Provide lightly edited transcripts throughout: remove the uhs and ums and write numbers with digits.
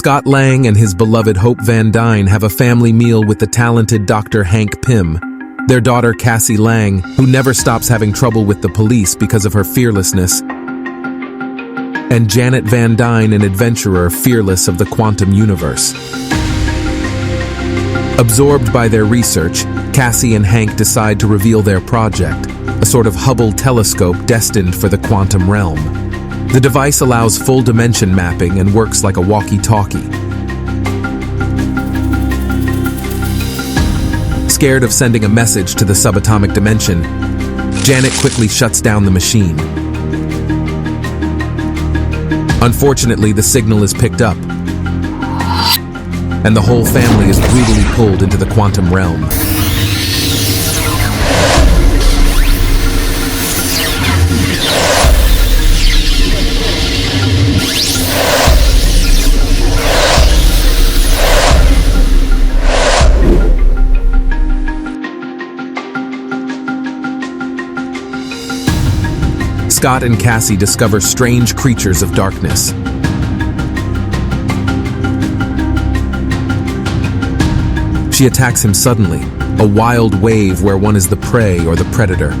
Scott Lang and his beloved Hope Van Dyne have a family meal with the talented Dr. Hank Pym, their daughter Cassie Lang, who never stops having trouble with the police because of her fearlessness, and Janet Van Dyne, an adventurer fearless of the quantum universe. Absorbed by their research, Cassie and Hank decide to reveal their project, a sort of Hubble telescope destined for the quantum realm. The device allows full dimension mapping and works like a walkie-talkie. Scared of sending a message to the subatomic dimension, Janet quickly shuts down the machine. Unfortunately, the signal is picked up, and the whole family is brutally pulled into the quantum realm. Scott and Cassie discover strange creatures of darkness. She attacks him suddenly, a wild wave where one is the prey or the predator.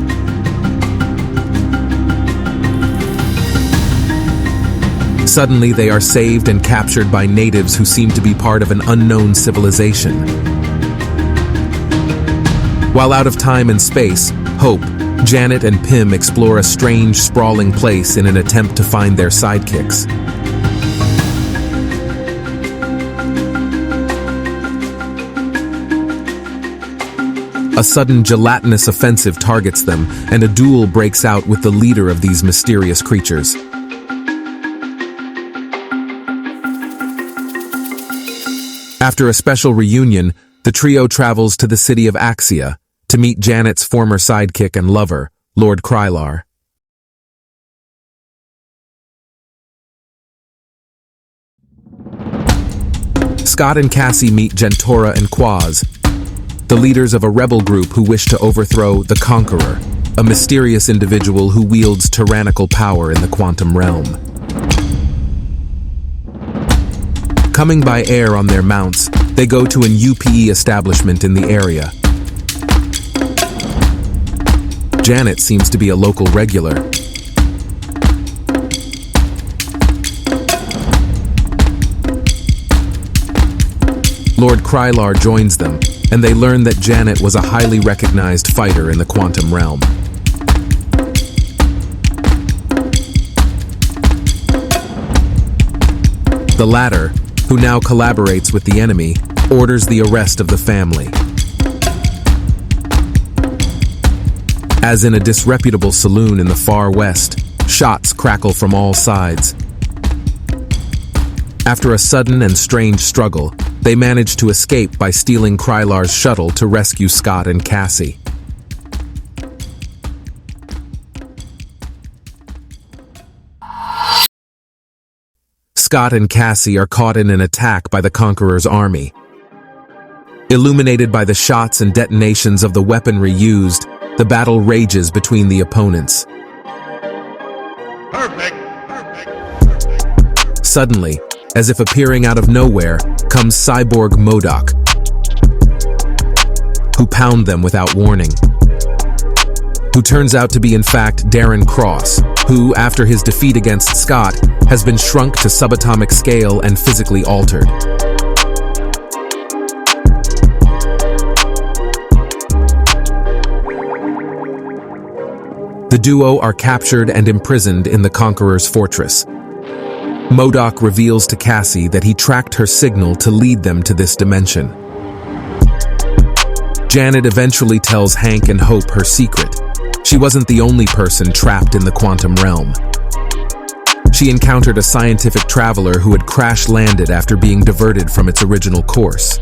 Suddenly, they are saved and captured by natives who seem to be part of an unknown civilization. While out of time and space, Hope, Janet, and Pym explore a strange, sprawling place in an attempt to find their sidekicks. A sudden gelatinous offensive targets them, and a duel breaks out with the leader of these mysterious creatures. After a special reunion, the trio travels to the city of Axia to meet Janet's former sidekick and lover, Lord Krylar. Scott and Cassie meet Gentora and Quaz, the leaders of a rebel group who wish to overthrow the Conqueror, a mysterious individual who wields tyrannical power in the quantum realm. Coming by air on their mounts, they go to an UPE establishment in the area. Janet seems to be a local regular. Lord Krylar joins them, and they learn that Janet was a highly recognized fighter in the quantum realm. The latter, who now collaborates with the enemy, orders the arrest of the family. As in a disreputable saloon in the far west, shots crackle from all sides. After a sudden and strange struggle, they manage to escape by stealing Krylar's shuttle to rescue Scott and Cassie. Scott and Cassie are caught in an attack by the Conqueror's army. Illuminated by the shots and detonations of the weaponry used, the battle rages between the opponents. Perfect. Suddenly, as if appearing out of nowhere, comes cyborg MODOK, who pound them without warning. Who turns out to be in fact Darren Cross, who, after his defeat against Scott, has been shrunk to subatomic scale and physically altered. The duo are captured and imprisoned in the Conqueror's fortress. MODOK reveals to Cassie that he tracked her signal to lead them to this dimension. Janet eventually tells Hank and Hope her secret. She wasn't the only person trapped in the quantum realm. She encountered a scientific traveler who had crash-landed after being diverted from its original course.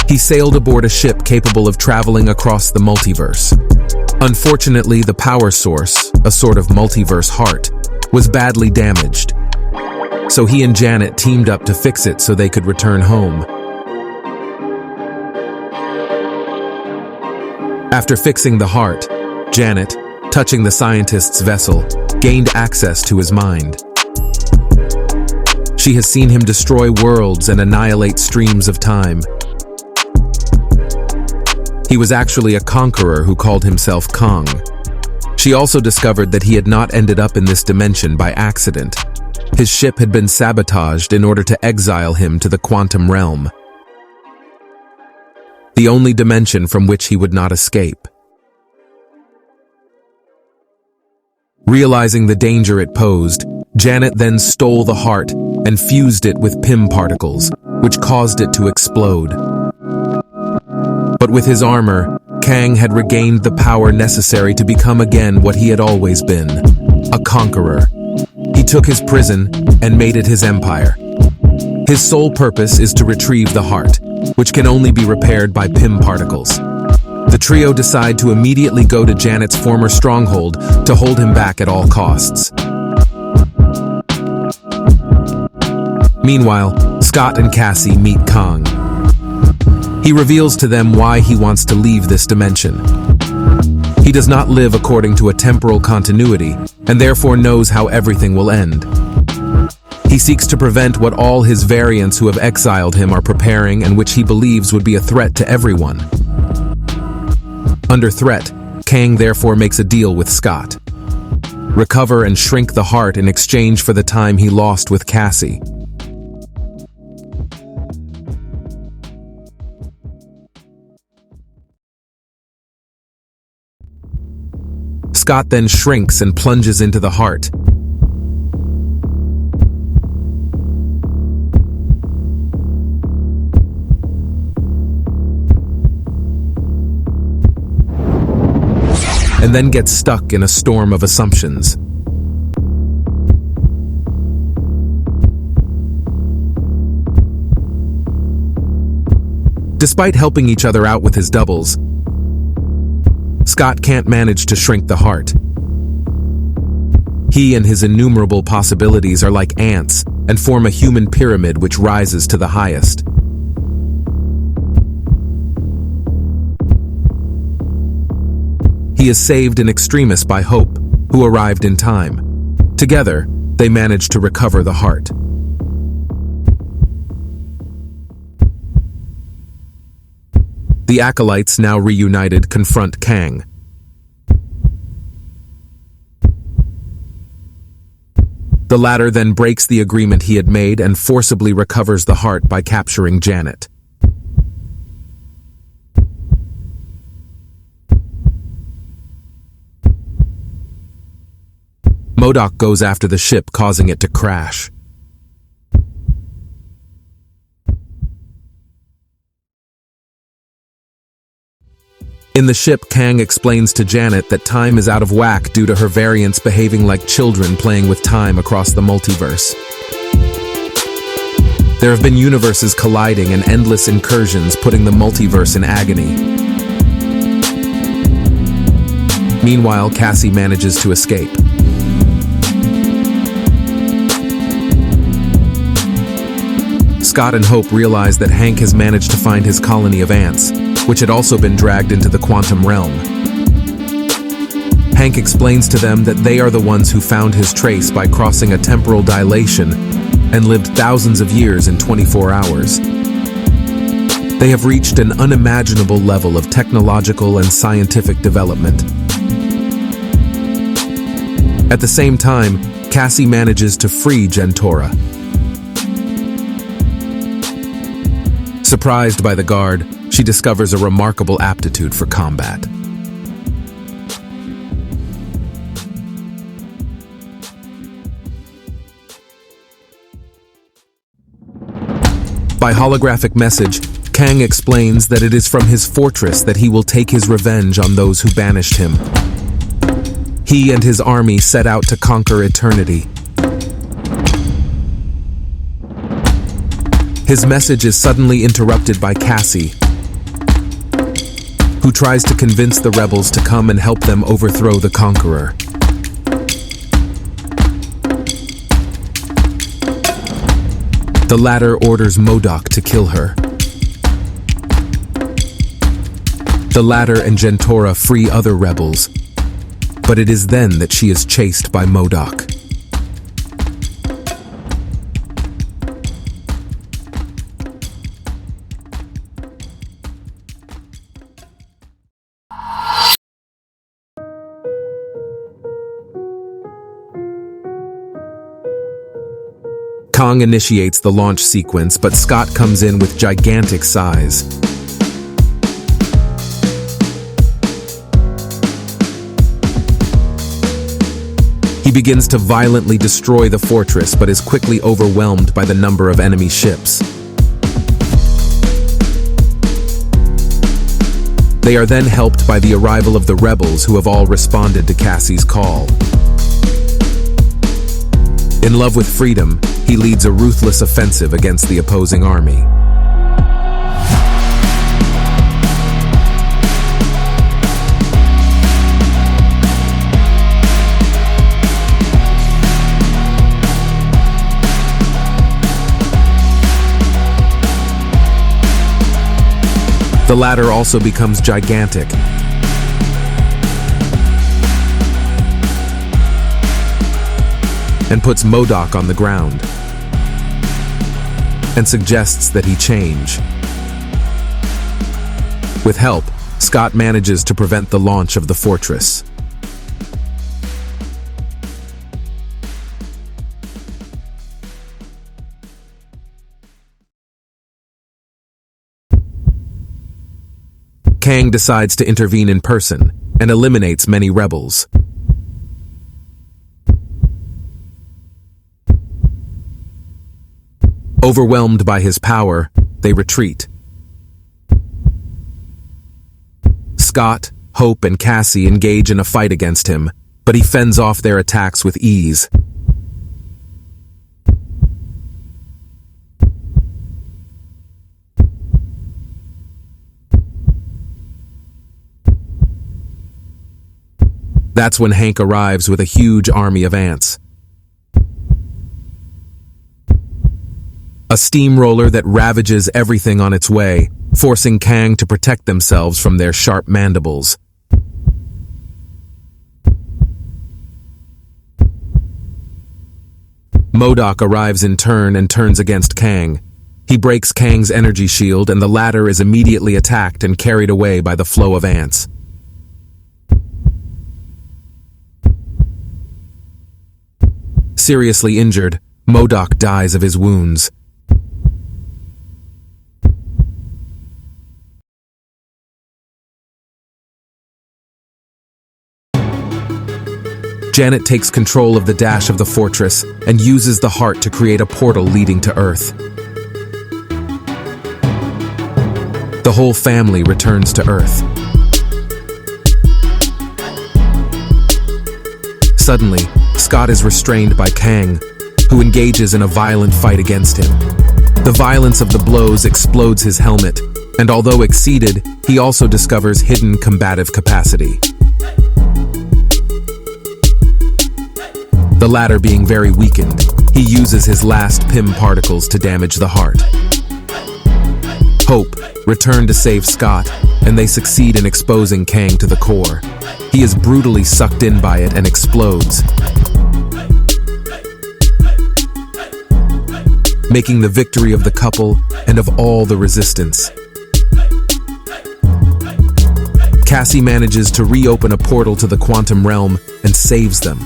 He sailed aboard a ship capable of traveling across the multiverse. Unfortunately, the power source, a sort of multiverse heart, was badly damaged. So he and Janet teamed up to fix it so they could return home. After fixing the heart, Janet, touching the scientist's vessel, gained access to his mind. She has seen him destroy worlds and annihilate streams of time. He was actually a conqueror who called himself Kong. She also discovered that he had not ended up in this dimension by accident. His ship had been sabotaged in order to exile him to the quantum realm, the only dimension from which he would not escape. Realizing the danger it posed, Janet then stole the heart and fused it with PIM particles, which caused it to explode. But with his armor, Kang had regained the power necessary to become again what he had always been, a conqueror. He took his prison and made it his empire. His sole purpose is to retrieve the heart, which can only be repaired by PIM particles. The trio decide to immediately go to Janet's former stronghold to hold him back at all costs. Meanwhile, Scott and Cassie meet Kong. He reveals to them why he wants to leave this dimension. He does not live according to a temporal continuity, and therefore knows how everything will end. He seeks to prevent what all his variants who have exiled him are preparing and which he believes would be a threat to everyone. Under threat, Kang therefore makes a deal with Scott. Recover and shrink the heart in exchange for the time he lost with Cassie. Scott then shrinks and plunges into the heart. And then gets stuck in a storm of assumptions. Despite helping each other out with his doubles, Scott can't manage to shrink the heart. He and his innumerable possibilities are like ants and form a human pyramid which rises to the highest. He is saved in extremis by Hope, who arrived in time. Together, they manage to recover the heart. The acolytes, now reunited, confront Kang. The latter then breaks the agreement he had made and forcibly recovers the heart by capturing Janet. MODOK goes after the ship, causing it to crash. In the ship, Kang explains to Janet that time is out of whack due to her variants behaving like children playing with time across the multiverse. There have been universes colliding and endless incursions, putting the multiverse in agony. Meanwhile, Cassie manages to escape. Scott and Hope realize that Hank has managed to find his colony of ants, which had also been dragged into the quantum realm. Hank explains to them that they are the ones who found his trace by crossing a temporal dilation and lived thousands of years in 24 hours. They have reached an unimaginable level of technological and scientific development. At the same time, Cassie manages to free Jentora. Surprised by the guard, she discovers a remarkable aptitude for combat. By holographic message, Kang explains that it is from his fortress that he will take his revenge on those who banished him. He and his army set out to conquer eternity. His message is suddenly interrupted by Cassie, who tries to convince the rebels to come and help them overthrow the Conqueror. The latter orders MODOK to kill her. The latter and Jentora free other rebels, but it is then that she is chased by MODOK. Kong initiates the launch sequence, but Scott comes in with gigantic size. He begins to violently destroy the fortress, but is quickly overwhelmed by the number of enemy ships. They are then helped by the arrival of the rebels, who have all responded to Cassie's call. In love with freedom, he leads a ruthless offensive against the opposing army. The latter also becomes gigantic, and puts MODOK on the ground, and suggests that he change. With help, Scott manages to prevent the launch of the fortress. Kang decides to intervene in person and eliminates many rebels. Overwhelmed by his power, they retreat. Scott, Hope, and Cassie engage in a fight against him, but he fends off their attacks with ease. That's when Hank arrives with a huge army of ants. A steamroller that ravages everything on its way, forcing Kang to protect themselves from their sharp mandibles. MODOK arrives in turn and turns against Kang. He breaks Kang's energy shield, and the latter is immediately attacked and carried away by the flow of ants. Seriously injured, MODOK dies of his wounds. Janet takes control of the dash of the fortress and uses the heart to create a portal leading to Earth. The whole family returns to Earth. Suddenly, Scott is restrained by Kang, who engages in a violent fight against him. The violence of the blows explodes his helmet, and although exceeded, he also discovers hidden combative capacity. The latter being very weakened, he uses his last PIM particles to damage the heart. Hope return to save Scott, and they succeed in exposing Kang to the core. He is brutally sucked in by it and explodes, making the victory of the couple and of all the resistance. Cassie manages to reopen a portal to the quantum realm and saves them.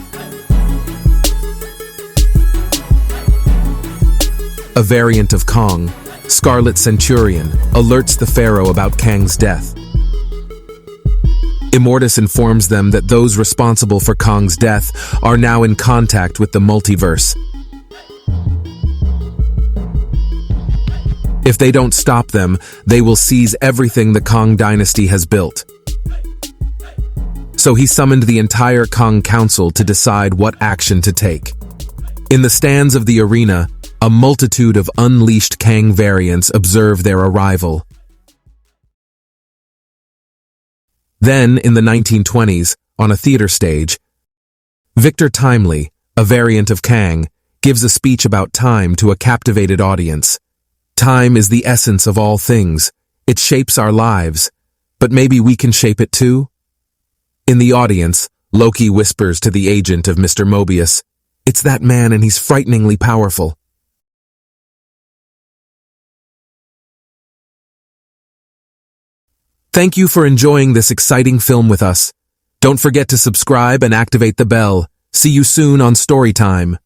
A variant of Kong, Scarlet Centurion, alerts the Pharaoh about Kang's death. Immortus informs them that those responsible for Kong's death are now in contact with the multiverse. If they don't stop them, they will seize everything the Kong dynasty has built. So he summoned the entire Kong Council to decide what action to take. In the stands of the arena, a multitude of unleashed Kang variants observe their arrival. Then, in the 1920s, on a theater stage, Victor Timely, a variant of Kang, gives a speech about time to a captivated audience. Time is the essence of all things. It shapes our lives, but maybe we can shape it too? In the audience, Loki whispers to the agent of Mr. Mobius, "It's that man and he's frighteningly powerful." Thank you for enjoying this exciting film with us. Don't forget to subscribe and activate the bell. See you soon on Storytime.